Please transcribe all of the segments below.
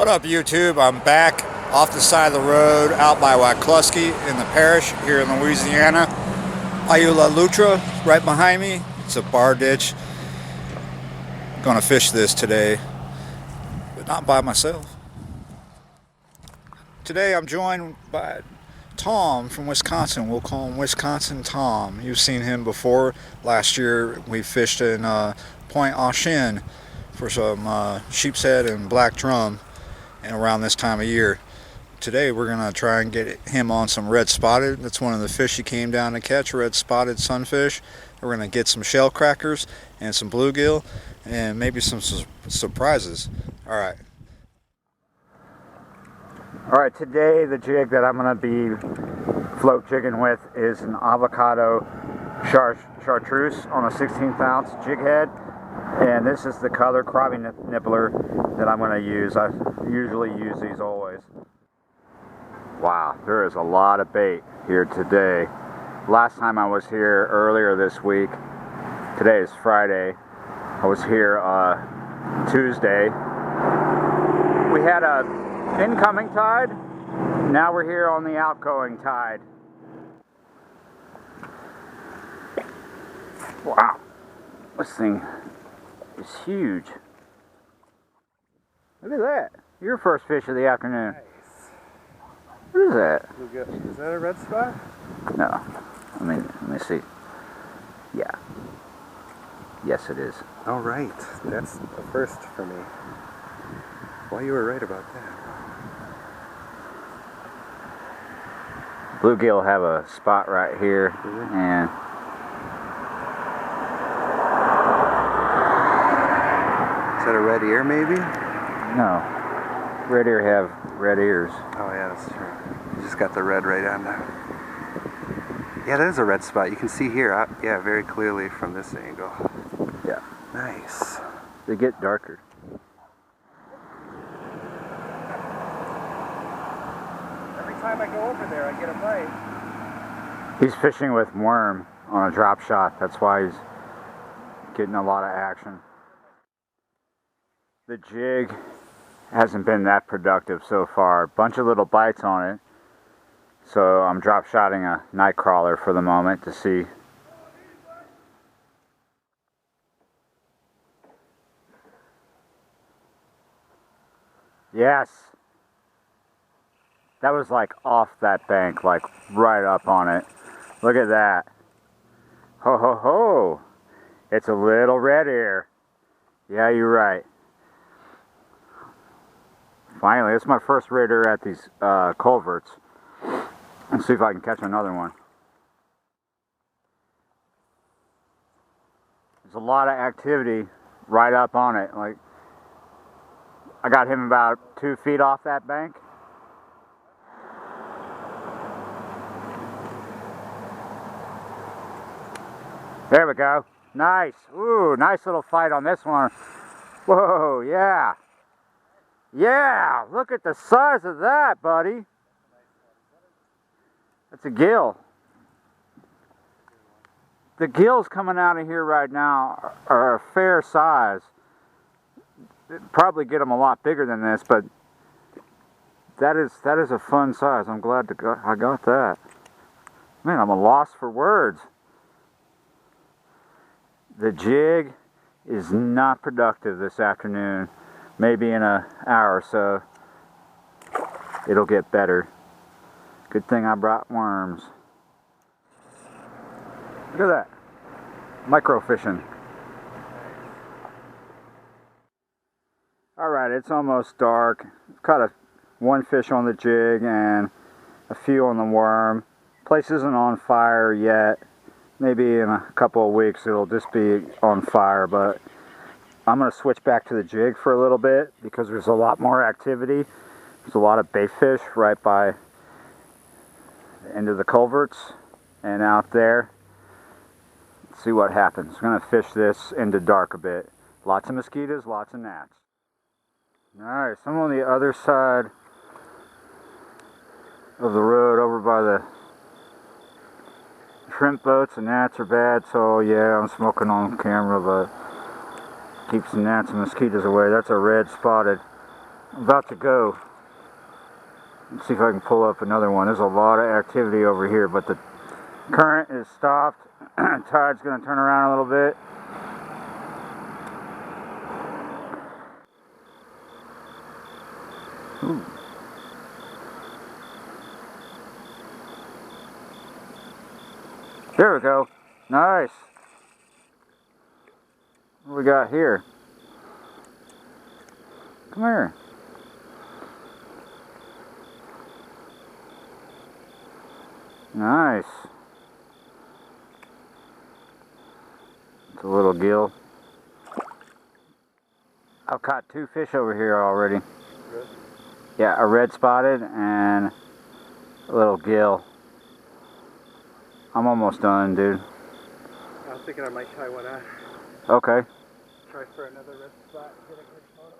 What up, YouTube? I'm back off the side of the road out by Waclusky in the parish here in Louisiana. Ayula Lutra right behind me. It's a bar ditch. Gonna fish this today, but not by myself. Today I'm joined by Tom from Wisconsin. We'll call him Wisconsin Tom. You've seen him before. Last year we fished in Point Aushin for some sheep's head and black drum, and around this time of year. Today we're gonna try and get him on some red spotted. That's one of the fish he came down to catch, red spotted sunfish. We're gonna get some shell crackers and some bluegill and maybe some surprises. All right, today the jig that I'm gonna be float jigging with is an avocado chartreuse on a 16th ounce jig head. And this is the color crappie nibbler that I'm going to use. I usually use these always. Wow, there is a lot of bait here today. Last time I was here earlier this week, today is Friday, I was here Tuesday. We had a incoming tide, now we're here on the outgoing tide. Wow, this thing is huge. Look at that. Your first fish of the afternoon. Nice. What is that? Is that a red spot? No. Let me see. Yeah. Yes, it is. All right. That's a first for me. Well, you were right about that. Bluegill have a spot right here, and is that a red ear, maybe? no. Red ear have red ears. Oh, yeah, that's true. You just got the red right on there. Yeah, that is a red spot. You can see here, yeah, very clearly from this angle. Yeah. Nice. They get darker. Every time I go over there, I get a bite. He's fishing with worm on a drop shot. That's why he's getting a lot of action. The jig hasn't been that productive so far. Bunch of little bites on it. So I'm drop shotting a night crawler for the moment to see. Yes. That was like off that bank, like right up on it. Look at that. Ho ho ho. It's a little red ear. Yeah, you're right. Finally, it's my first red ear at these culverts. Let's see if I can catch another one. There's a lot of activity right up on it. Like, I got him about 2 feet off that bank. There we go. Nice. Ooh, nice little fight on this one. Whoa, yeah. Yeah, look at the size of that, buddy. That's a gill. The gills coming out of here right now are a fair size. Probably get them a lot bigger than this, but that is a fun size. I'm glad I got that. Man, I'm a loss for words. The jig is not productive this afternoon. Maybe in an hour or so, it'll get better. Good thing I brought worms. Look at that. Micro fishing. Alright, it's almost dark. Caught one fish on the jig and a few on the worm. Place isn't on fire yet. Maybe in a couple of weeks it'll just be on fire, but I'm going to switch back to the jig for a little bit because there's a lot more activity. There's a lot of bait fish right by the end of the culverts and out there. Let's see what happens. I'm going to fish this into dark a bit. Lots of mosquitoes, lots of gnats. Alright, so I'm on the other side of the road over by the shrimp boats. The gnats are bad, so yeah, I'm smoking on camera, but keeps the gnats and mosquitoes away. That's a red spotted. I'm about to go. Let's see if I can pull up another one. There's a lot of activity over here, but the current is stopped. Tide's going to turn around a little bit. Ooh. There we go. Nice. What we got here? Come here. Nice. It's a little gill. I've caught 2 fish over here already. Red? Yeah, a red spotted and a little gill. I'm almost done, dude. I was thinking I might try one on. Okay. Try for another red spot and get a good photo.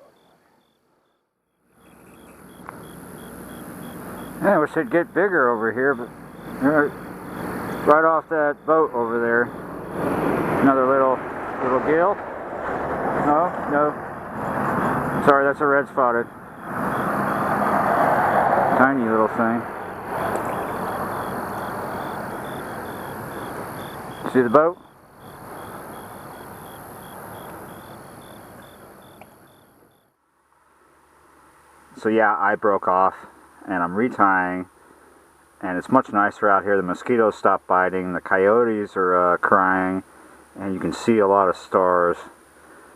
Yeah, we should get bigger over here, but right off that boat over there. Another little gill. No. Sorry, that's a red spotted. Tiny little thing. See the boat? So yeah, I broke off and I'm retying, and it's much nicer out here. The mosquitoes stopped biting, the coyotes are crying, and you can see a lot of stars.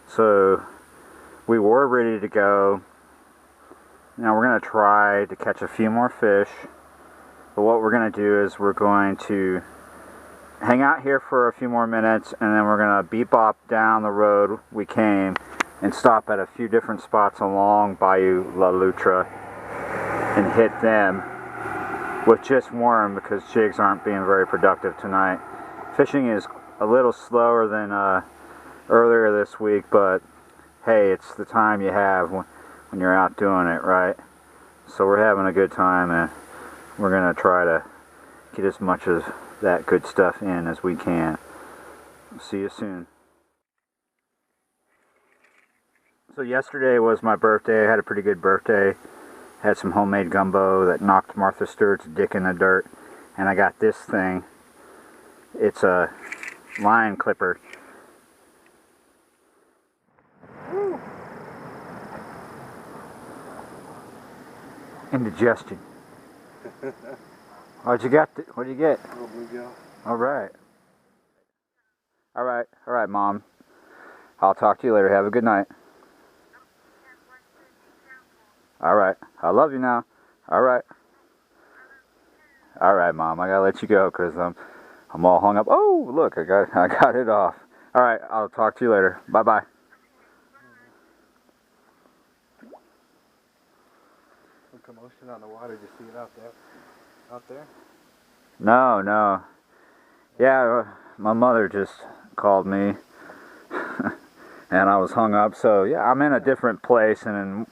So we were ready to go. Now we're going to try to catch a few more fish, but what we're going to do is we're going to hang out here for a few more minutes, and then we're going to bebop down the road we came and stop at a few different spots along Bayou La Loutre and hit them with just worm, because jigs aren't being very productive tonight. Fishing is a little slower than earlier this week, but hey, it's the time you have when you're out doing it, right? So we're having a good time, and we're going to try to get as much of that good stuff in as we can. See you soon. So yesterday was my birthday. I had a pretty good birthday. Had some homemade gumbo that knocked Martha Stewart's dick in the dirt. And I got this thing. It's a line clipper. Woo. Indigestion. What'd you get? What'd you get? Little bluegill. All right. All right, Mom. I'll talk to you later. Have a good night. All right. I love you now. All right. All right, Mom. I gotta let you go because I'm all hung up. Oh, look, I got it off. All right. I'll talk to you later. Bye bye. Some commotion on the water. Did you see it out there? Out there? No. Yeah, my mother just called me, and I was hung up. So yeah, I'm in a different place, and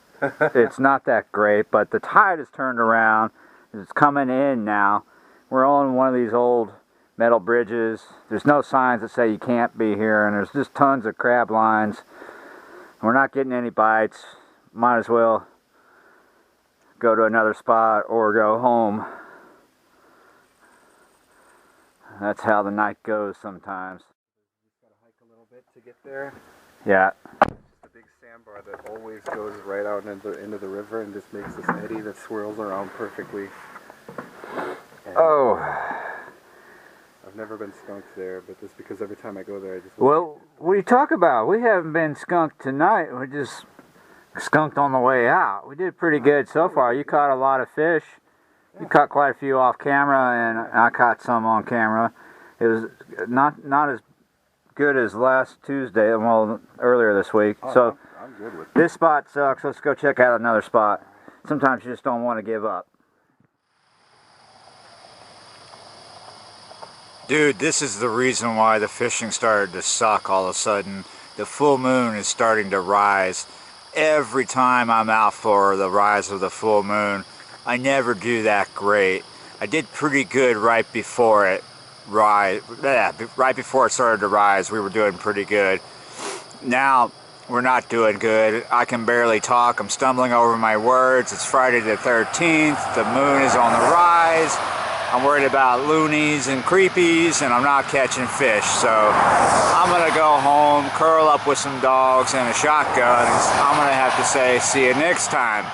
it's not that great. But the tide has turned around. It's coming in now. We're on one of these old metal bridges. There's no signs that say you can't be here, and there's just tons of crab lines. We're not getting any bites. Might as well go to another spot or go home. That's how the night goes sometimes. You just gotta hike a little bit to get there. Yeah. It's just a big sandbar that always goes right out into the river and just makes this eddy that swirls around perfectly. And Oh. I've never been skunked there, but just because every time I go there, I just... Well, what are you talking about? We haven't been skunked tonight. We just skunked on the way out. We did pretty good so far. You caught a lot of fish. You caught quite a few off camera, and I caught some on camera. It was not as good as last Tuesday, well, earlier this week. Oh, So I'm good with this spot sucks. Let's go check out another spot. Sometimes you just don't want to give up. Dude, this is the reason why the fishing started to suck all of a sudden. The full moon is starting to rise. Every time I'm out for the rise of the full moon, I never do that great. I did pretty good right before it right before it started to rise. We were doing pretty good. Now we're not doing good. I can barely talk. I'm stumbling over my words. It's Friday the 13th. The moon is on the rise. I'm worried about loonies and creepies, and I'm not catching fish. So I'm going to go home, curl up with some dogs and a shotgun. I'm going to have to say, see you next time.